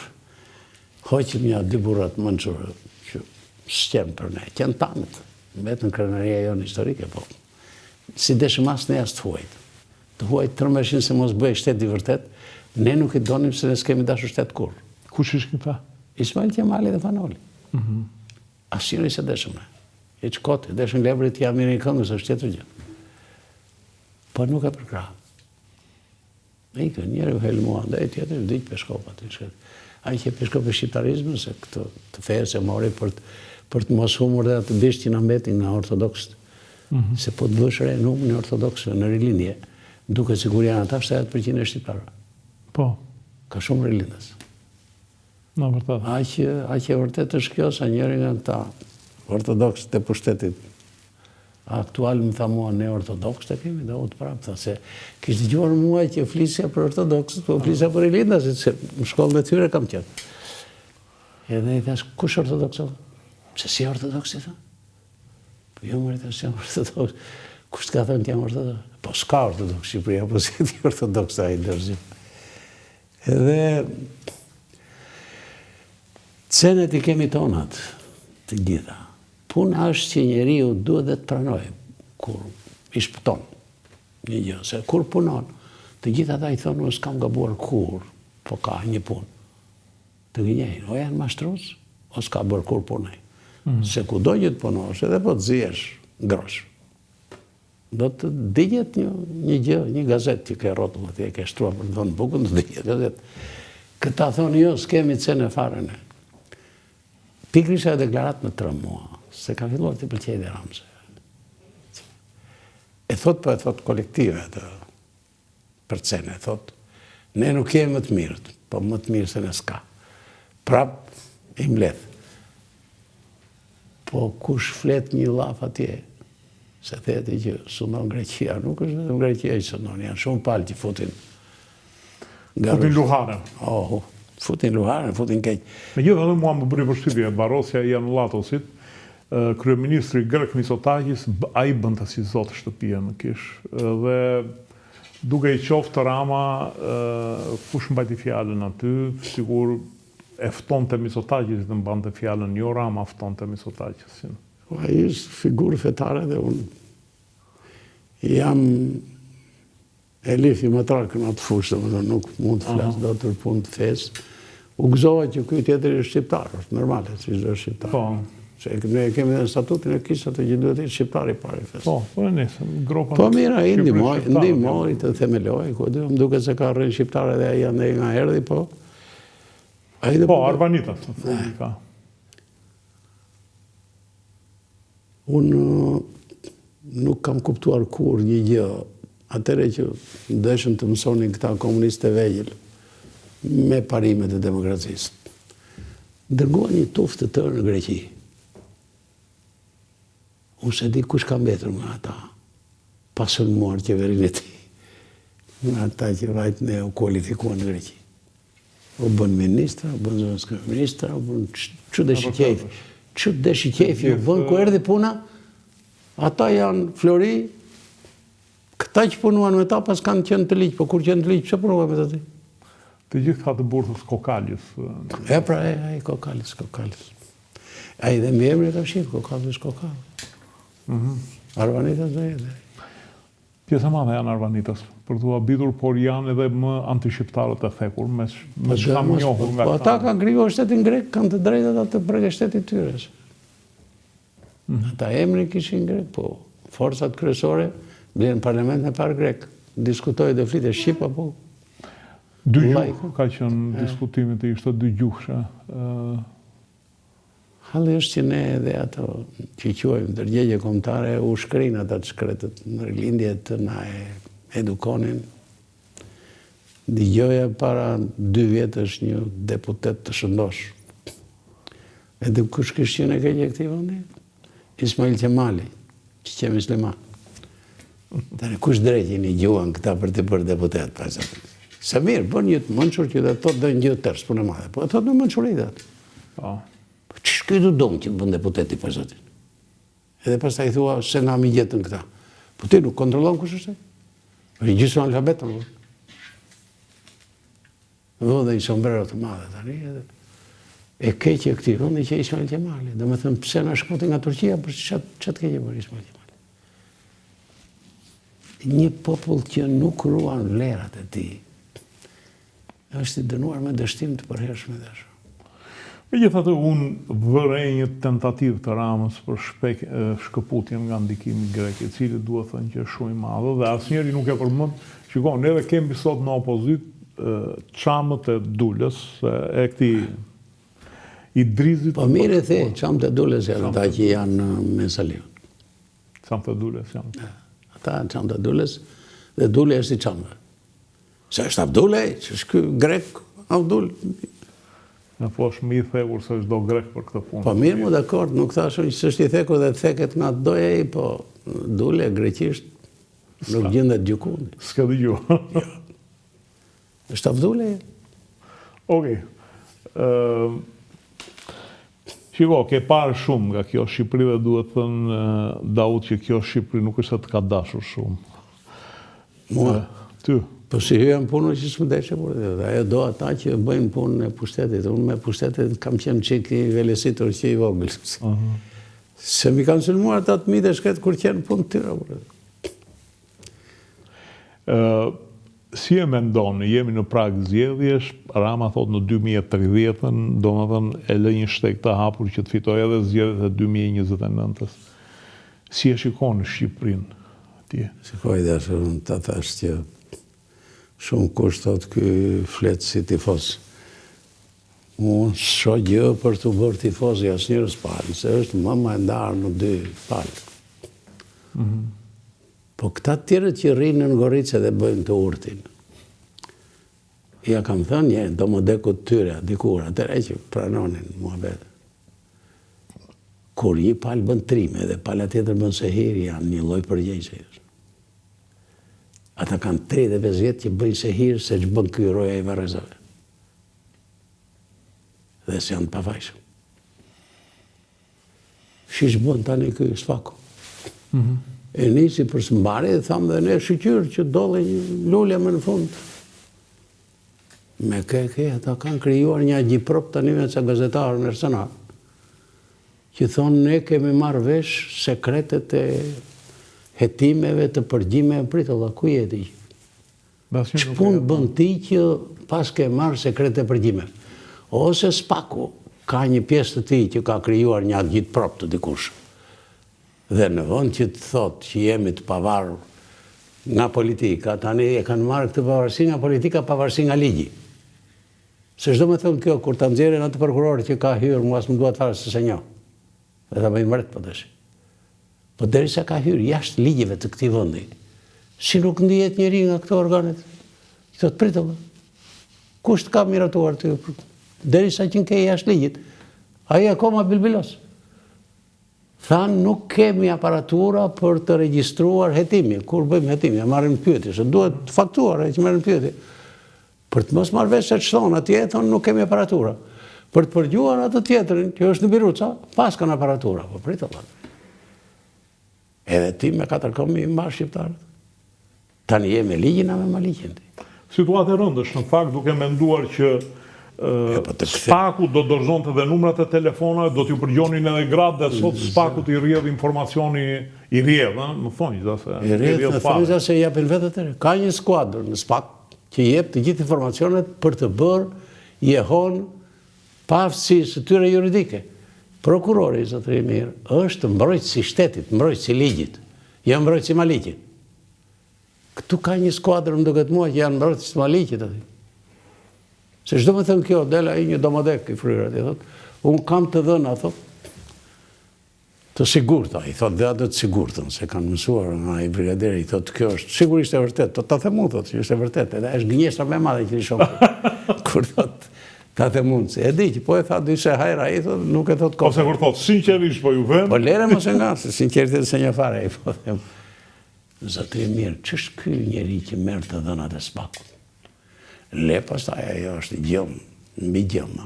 Hoqim një 2 burrat mënçur që s'qem për ne, qenë tanët. Mbetën krenaria jonë historike, po. Si deshëm asë ne as të huajt. Të huajt tërmeshin se mos bëj shteti vërtet, ne nuk I donim se ne s'kemi dashur shtet kur. Kush ishkin ta? Ismail Qemali dhe Fanoli. Asnjëri se deshëm ne. E qkoti, deshën lebrit të jam i këngës, është tjetër gjë. Po nuk e përkra. Njëri u helmua, dhe tjetër u diq peshkopat. A I që peshkop e shqiptarizmën, se këtë të fejë se mori për të mos humur dhe atë bisht që në mbetin nga ortodoksët. Se po të bësh re në humë në ortodoksëve në rilindje, duke sigur janë ata 70% e shqiptarëve. Po. Ka shumë rilindës. Në vërtet. A që vërtet është kjo sa njëri nga këta ortodoksët e pushtetit aktual më tha mua ne ortodoksët e kemi, dhe u të prapë, tha se kishtë dëgjuar mua që flisja për ortodoksët, po flisja për rilindasit, se më shkollë me tyre kam qenë. Edhe I thash, kush ortodoksë? Se si ortodoksë, tha? Po jo më rritë, si jam ortodoksë. Kush të ka thënë të jam ortodoksë? Po s'ka ortodoksë Shqipëria, po si ti ortodoksë a I dërzim. Edhe cenet I kemi tonat të gjitha. Puna është që njeriu duhet dhe të pranojë kur I shpëton një gjë, se kur punon, të gjitha ata I thonë, unë s'kam gabuar kur, po ka një punë. Të gënjejnë, o janë mashtrues, o s'ka bërë kur punoj. Se ku do një të punosh, edhe po të ziesh grosh. Do të digjet një gjë, një gazet që ke rrotullat, e ke shtruar për të dhënë bukën, do të digjet gazet. Këta thonë, jo, s'kemi cene fare ne. Pikrisha e deklarat në 3 muaj. Se ka filluar të pëlqej dhe Ramse. E thot kolektive për cene, thot, ne nuk kemi më të mirët, po më të mirë se ne s'ka. Prap, I mbledh. Po kush flet një laf atje, se theti që sunon Greqia, nuk është vetëm Greqia që sunon, janë shumë palë që futin. Futin luharën. Futin luharën, futin keq. Me gjithë edhe mua më bëri përshtypje, Barosja I Anullatosit, kryeministri grek Mitsotakis, ai bënte si zot shtëpia në Kish. Dhe duke I qoftë Rama, kush mbajti fjalën aty, sigur e ftonte Mitsotakis të mbante fjalën, jo Rama ftonte Mitsotakisin. Ai është figurë fetare dhe unë jam Elifi më trakë në atë fushë, nuk mund të flasë do të punë të fesë. U gëzova që ky tjetër është shqiptar, është normale, si çdo shqiptar. Po. Se ne kemi dhe statutin e kisha të që duhet I shqiptari pari fesë. Po, po e nesë, gropa... Po mira, I ndihmoj, të themeloj, më duke se ka rrinë shqiptare dhe ai andej nga erdhi, po... Po, Arbanitas, të thëmë ka. Unë nuk kam kuptuar kur një gjë, atëre që ndeshën të mësonin këta komuniste vegjël me parimet e demokracisë. Dërguan një tuftë të tërë në Greqi. Unë se di kush ka mbetur nga ata, pasën muar qeverinë e tij, nga ata që vajtë ne u kualifikuan në Greqi. U bën ministra, u bën zëvënskë ministra, u bën që deshi qefi. Që deshi qefi, u bën ku erdi puna, ata janë Flori, këta që punuan me ta pas kanë qenë të liqë, po kur qenë të liqë, që punuan me të ti? Të gjithë të burthës Kokalis. E pra, e Kokalis. A I dhe mbi emri ka shqipë, Kokalis. Arbanitas dhe jetë. Pjesa madhe janë Arbanitas, për të abitur, por janë edhe më antishqiptarët e thekur, me shka më njohur nga ta. Po ata kanë krijuar shtetin grek, kanë të drejtat atë për shtetit tyre. Ata emrin kishin grek, po forcat kryesore blenë parlament në parë grek. Diskutojë dhe flitë shqip, apo? 2 gjuhë, ka qenë diskutimit e ishte 2 gjuhëshe. Halli është që ne edhe ato që quajmë ndërgjegje kombëtare u shkrinë ata të shkretët në rilindje të na edukonin. Dëgjoja para 2 vjetësh një deputet të shëndosh Edhe kush kishtë qenë e keqe këti vendi? Ismail Qemali, që që musliman. Tani kush drejtjin i gjuan këta për të bërë deputet, pa zotin. Se mirë, bën një të mënqur që dhe thot dhe një gjë tërë, s'punë e madhe, po e thot në mënqurit atë. Që shkujtu domë që bën deputeti, pa zotin. Edhe pas ta i thua, se na mi gjetën këta. Po ti nuk kontrolon kush është? Për i gjysë alfabetën, dhe dhe një sombrero të madhe, tani, e keqe këti vendi që Ismail Qemali. Dhe me thëmë, pse na shkoti nga Turqia, për çat keqe për Ismail Qemali. Një popull që nuk ruan vlerat e tij, është i dënuar me dështim të përhershme dhe shumë. Megjithatë, unë vërej një tentativë të Ramës për shkëputjen nga ndikimi grek, i cili duhet thënë që është shumë i madh, dhe asnjëri nuk e përmend. Shikon, neve kemi sot në opozitë çamët e Dulës, e këtij Idrizit. Po mirë e the, çamët e Dulës janë ata që janë me Saliun. Çamët e Dulës janë. Ata janë çamët e Dulës, dhe Dule është i çamëve. Se është Abdule, që është ky grek Abdul. Në po është më i thekur se çdo grek për këtë punë. Po mirë mu dakord, nuk thashun që është i thekur dhe theket nga të doja i, po Dule greqisht nuk gjendet gjukuni. S'ka dëgjuar. Është Abdule. Okej. Shiko, ke parë shumë nga kjo Shqipëri dhe duhet thënë Daud që kjo Shqipëri nuk është se të ka dashur shumë. Mua? Ty? Po si hyjën punën që s'më deshe, ajo do ata që bëjnë punën e pushtetit. Unë me pushtetit kam qenë qik i velesitur që i vogël. Se mi kanë sulmuar ata të mi dhe shket kur qenë punë të tyra. Si e mendoni, jemi në prag zgjedhjesh, Rama thot në 2030-ën, do më thënë e lë një shtek të hapur që të fitoj edhe zgjedhjet e 2029-ës. Si e shikon në Shqipërinë? Shikoj dhe shumë të thash që shumë kush thot ky flet si tifos. Unë shoh gjë për të bërë tifoz i asnjërës palë, se është më e ndarë në 2 palë. Po këta tjerët që rrinë në Ngorice dhe bëjnë të urtin, ja kam thënë një, do më dekut tyre, dikur, atëre që pranonin muhabet. Kur një palë bën trime dhe pala tjetër bën sehir, janë një lloj përgjegjësie. Ata kanë 35 vjetë që bëjnë sehir se që bën ky roja i Varrezave. Dhe se janë të pafajshëm. Shish bën tani ky Sfaku. E nisi për sëmbari dhe thamë dhe ne shqyqyrë që dole një lulja me në fund. Me ata kanë krijuar një agjiprop tani me ca gazetarë në Arsenal, që thonë ne kemi marrë vesh sekretet e hetimeve të përgjimeve pritëlla, ku jeti? Që punë bën ti që pas ke marrë sekretet e përgjimeve? Ose Spaku ka një pjesë të ti që ka krijuar një agjiprop të dikush. Dhe në vend që të thotë që jemi të pavarur nga politika, tani e kanë marrë këtë pavarësi nga politika, pavarësi nga ligji. Se çdo me thënë kjo, kur ta nxjerrin atë prokuror që ka hyrë, mua s'më duhet fare se njoh. Dhe ta bëjmë vërtet po tash. Po derisa ka hyrë jashtë ligjeve të këtij vendi, si nuk ndihet njëri nga këto organet? I thotë pritëm. Kush të ka miratuar ty? Derisa që nke jashtë ligjit, ai akoma bilbilos. Thanë nuk kemi aparatura për të regjistruar hetimi. Kur bëjmë hetimi, marrim pyetje, se duhet faktuar që marrim pyetje. Për të mos marrë vesh se ç'thon atje, thonë nuk kemi aparatura. Për të përgjuar atë tjetrin, që është në Biruca, pas kanë aparatura. Po pritë valla. Edhe ti me 4 komi i mbash shqiptarët. Tani je me ligjin a me maligjin ti. Situatë e rëndësh, në fakt duke menduar që Spaku do dorëzonte dhe numrat e telefonave, do t'ju përgjonin edhe gratë dhe sot Spaku t'i rrjedh informacioni i rrjedh, më thonë gjitha se... I rrjedh, në thonë se japin vetë të re. Ka një skuadër në Spak që jep të gjithë informacionet për të bërë jehon pavarësisë tyre juridike. Prokurori, zotëri mirë, është mbrojtësi shtetit, mbrojtësi ligjit, jo mbrojtësi maligjit. Këtu ka një skuadër, më duket mua, që janë mbrojtësi maligjit aty. Se çdo më thënë kjo, del ai një domodek i fryrë aty, thotë, unë kam të dhëna, thotë, të sigurta, i thotë dhe atë të sigurtën, se kanë mësuar nga i brigaderi, i thotë, kjo është sigurisht e vërtet, ta themu, thotë, që është e vërtet, edhe është gënjeshtra më e madhe që i shoh. Kur thotë, Ta të mundë, e di që po e tha dyshe hajra, i thot, nuk e thot kohë. Ose kur thot, sinqerisht po ju vend. Po lere mos e nga, se sinqeritet se një fare, i po them. Zotri mirë, ç'është ky njeri që merr të dhënat e Spakut? Le pastaj ajo është gjëm, mbi gjëma.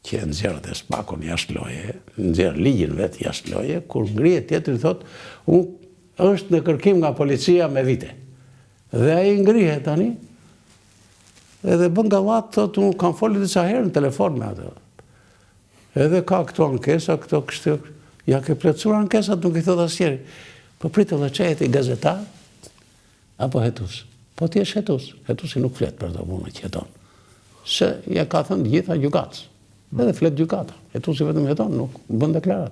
Që nxjerrët e Spakun jashtë loje, nxjerr ligjin vetë jashtë loje, kur ngrihet tjetri thot, është në kërkim nga policia me vite. Dhe ai ngrihet tani, edhe bën gallat, thot, unë kam folur disa herë në telefon me atë. Edhe ka këto ankesa, këto kështu, ja ke plotësuar ankesat, nuk i thot asnjëri. Po pritë dhe qehet i gazetar, apo hetus. Po ti është hetus. Hetusi nuk flet për të punë që jeton. Se ja ka thënë gjitha gjykatës. Edhe flet gjykata. Hetusi vetëm jeton, nuk bën deklarat.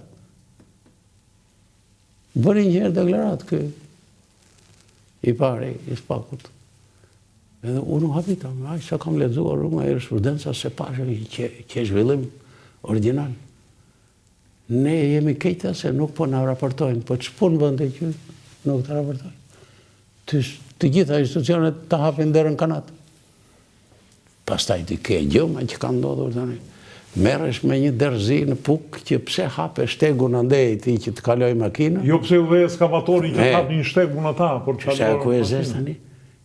Bëri një herë deklarat kë i pari i Spakut. Edhe unë habita, ai sa kam lexuar unë nga jurisprudenca se pashë që zhvillim original. Ne jemi kejta se nuk po na raportojnë, po ç'po në vende që nuk të raportojnë. Të gjitha institucionet të hapin derën kanat. Pastaj ti ke gjëma që ka ndodhur tani. Merresh me një derzi në puk që pse hape shtegun andej ti që të kaloj makina. Jo pse u dhe eskavatori që hap një shtegun ata për të kaloj ku e zes tani.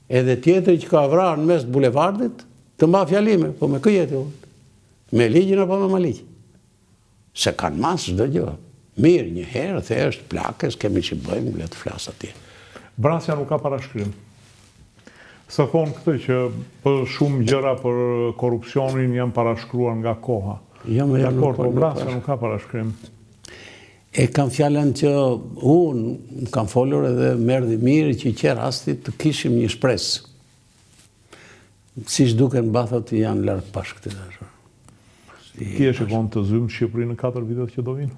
Edhe tjetri që ka vrarë në mes të bulevardit, të mba fjalime, po me kë jetë unë. Me ligjin apo me maliq. Se kanë masë çdo gjë. Mirë, një herë thjesht plakës, kemi që bëjmë, le të flas atje. Vrasja nuk ka parashkrim. Se thonë këtë që për shumë gjëra për korrupsionin janë parashkruar nga koha. Dakor, po vrasja nuk ka parashkrim. E kam fjalën që unë kam folur edhe merdi mirë që që rastit të kishim një shpresë. Siç duken bathot janë lartë pashkë të dashur. Ti e shikon të zymë Shqipëri në 4 vitet që do vinë?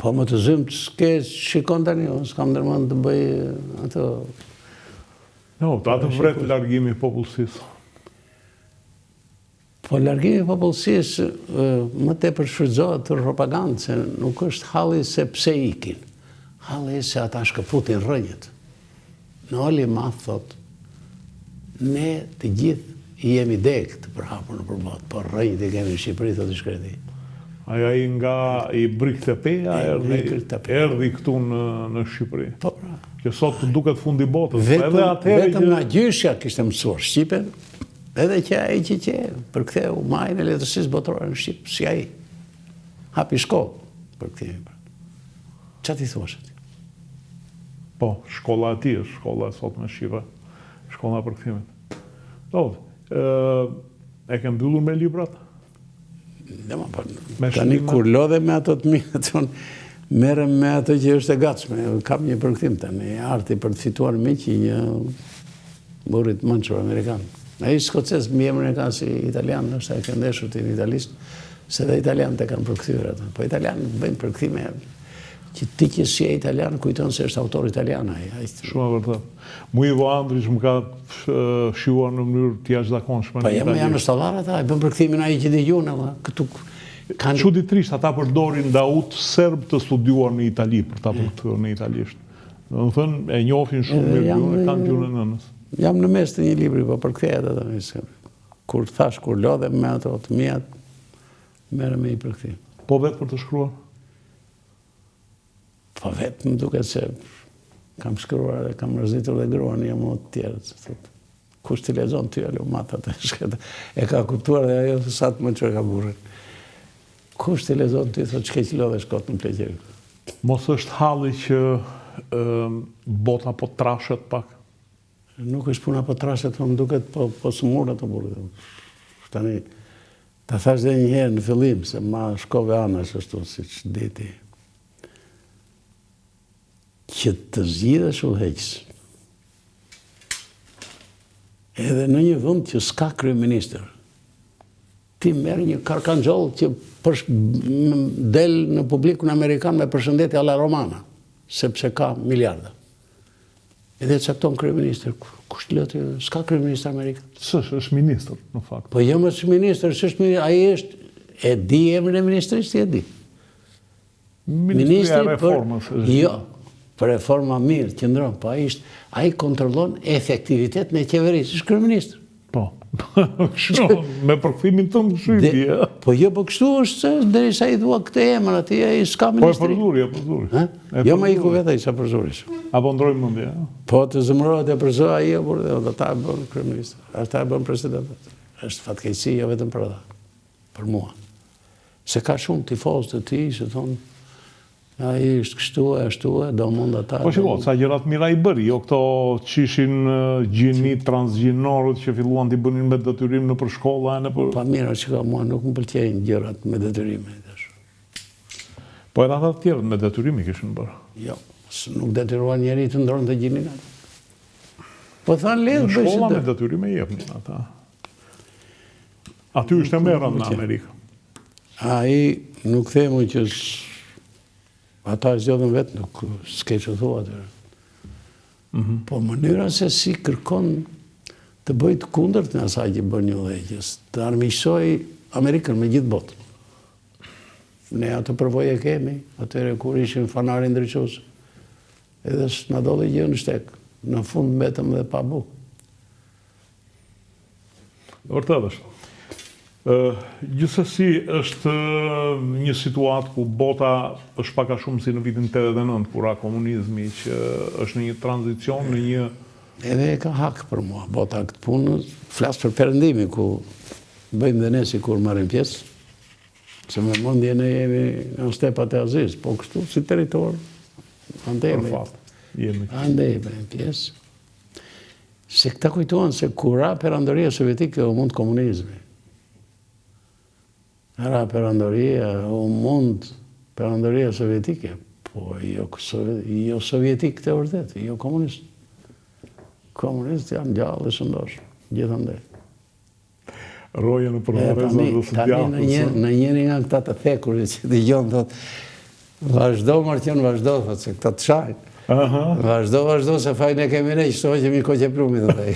Po më të zymë s'ke shikon tani, s'kam ndërmend të bëj ato. Jo, atë vret largimi i popullsisë. Po largimi i popullsisë më tepër shfrytëzohet për propagandë, se nuk është halli se pse ikin. Halli se ata shkëputin rrënjët. Në oli madh thot, ne të gjithë jemi dek të përhapur në përbot, por rrënjët i kemi në Shqipëri, thot i shkreti. Aja i nga i Briktepeja erdhi këtu në Shqipëri. Po pra. Që sot duket fundi botës. Vetëm nga gjyshja kishte mësuar Shqipen, edhe që ai që përktheu majën e letërsisë botërore në Shqip, si ai. Hapi shkollë për këtë. Çfarë ti thua ti? Po, shkolla e tij është shkolla e sotme në Shqipëri. Shkolla për kthimit. E ke mbyllur me librat? Tani kur lodhe me ato të mia, merrem me ato që është e gatshme. Kam një përkthim tani, arti për të fituar miq i një burrit mençur amerikan. Ai skocez me emrin e ka si italian, është ai këndeshur ti në italisht, se dhe italianët e kanë përkthyer atë. Po italianët bëjnë përkthime që ti që si e italian kujton se është autor italian ai. Shumë e vërtet. Ivo Andrić më ka shjuar në mënyrë të jashtëzakonshme. Po janë në stallar ata, e bën përkthimin ai që dëgjon ata. Këtu kanë çuditërisht ata përdorin daut serb të studiuar në Itali për ta përkthyer në italisht. Domethënë e njohin shumë mirë gjuhën, kanë gjuhën e nënës. Jam në mes të një libri, po përkthehet atë. Kur thash kur lodhem me ato të mia, merrem me një përkthim. Po vetë për të shkruar? Po vetë më duket se kam shkruar dhe kam mërzitur dhe gruan jam më të tjerë. Kush t'i lexon ty ajo matat e ka kuptuar dhe ajo sa të më çoj ka burrin. Kush t'i lexon ty thotë çka që lodhesh kot në pleqër. Mos është halli që bota po trashet pak. Nuk është puna po trashet, po më duket po smur ato burrë. Tani ta thash edhe një herë në fillim se ma shkove anash ashtu siç deti. Që të zgjidhesh udhëheqës. Edhe në një vend që s'ka kryeministër. Ti merr një karkanxholl që del në publikun amerikan me përshëndetje alla romana, sepse ka miliarda. Edhe cakton kryeministër. Kush lëtë s'ka kryeministër amerikan? Është ministër, në fakt. Po jo më është ministër, s'është ministër, ai është e di emrin e ministrisë, ti e di. Ministri e reformës. Jo. Për reforma mirë, qëndron, po ai kontrollon efektivitetin e qeverisë, është kryeministër. Po. Kështu, me përkthimin të në shqipje. Po jo, po kështu është se derisa i dhua këtë emër, atje ai s'ka Po e ministri. përduri. Jo më iku vetë ai sa përzurish. Apo ndrojmë mendje. Po të zëmërohet e përzor ai apo ata e bën kryeminist. Ata e bën president. Është fatkeqësi jo vetëm për ata, për mua. Se ka shumë tifozë të tij që thonë ai është kështu e ashtu e do mund ata. Po shiko, sa gjërat mira i bëri, jo këto që ishin gjinit, transgjinorët që filluan t'i bënin me detyrim në për shkolla, në për... Pa mira që ka mua nuk më pëlqejnë gjërat me detyrime. Po edhe ata të tjerët me detyrimi kishin bërë. Jo, nuk detyruan njeri të ndronë të gjinin atë. Po thanë ledhë Në bëjshë shkolla me detyrime jepnin ata. Aty është e merën në Amerikë. Ai nuk themu që ata zgjodhen vetë, nuk s'ke që thua atyre. Po mënyra se si kërkon të bëjt kundërt në asaj që bën një udhëheqës, të armiqsoj Amerikën me gjithë botën. Ne atë përvojë e kemi, atyre kur ishin fanari ndryqos, edhe s'na doli gjë në shtek, në fund mbetëm dhe pa bukë. Vërtet është. Gjithsesi është një situatë ku bota është pak a shumë si në vitin 89, kur ra komunizmi, që është në një tranzicion, në një... Edhe e ka hak për mua, bota këtë punë, flasë për perëndimi, ku bëjmë dhe ne si kur marrim pjesë, se me mundje ne jemi në stepat e Aziz, po kështu si territor, andejme pjesë. Se këta kujtuan se kur ra perandoria sovjetike u mund komunizmi. Ra perandoria u mund perandoria sovjetike, po jo sovjetik të vërtet, jo komunist. Komunist janë gjallë dhe shëndosh, gjithandej. Roje në përvarezën dhe së djatës. Në njëri nga këta të thekurit që t'i gjonë, thot, vazhdo Marqion, vazhdo, thot, se këta të shajnë. Vazhdo, se fajnë e kemi ne, që shtohë që mi koqe plumit dhe taj.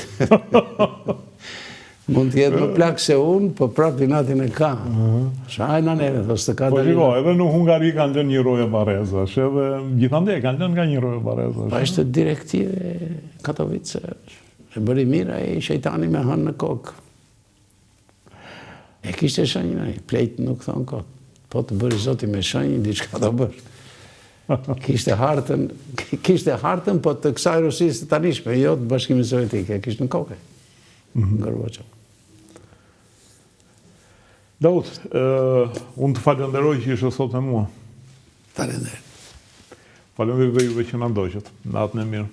Mund t'jetë më plakë se unë, po prapë natin e ka. Shajnë aneve, thos të ka Po shiko, edhe në Hungari kanë qenë një Roje Barezash, edhe gjithandej kanë qenë nga një Roje Barezash. Pa ishte direktive Katovice, e bëri mira e shejtani me hënë në kokë. E kishte shenjë nëj, plejtë nuk thonë kokë. Po të bëri zoti me shenjë, diçka të bërë. Kishte hartën, po të kësaj Rusisë të tanishme, jo të Bashkimit Sovjetik, e kishte në kokë. Gorbačov. Daut, unë të falenderoj që ishe sot me mua. Falenderoj. Falenderoj juve që në ndoqët. Natën e mirë.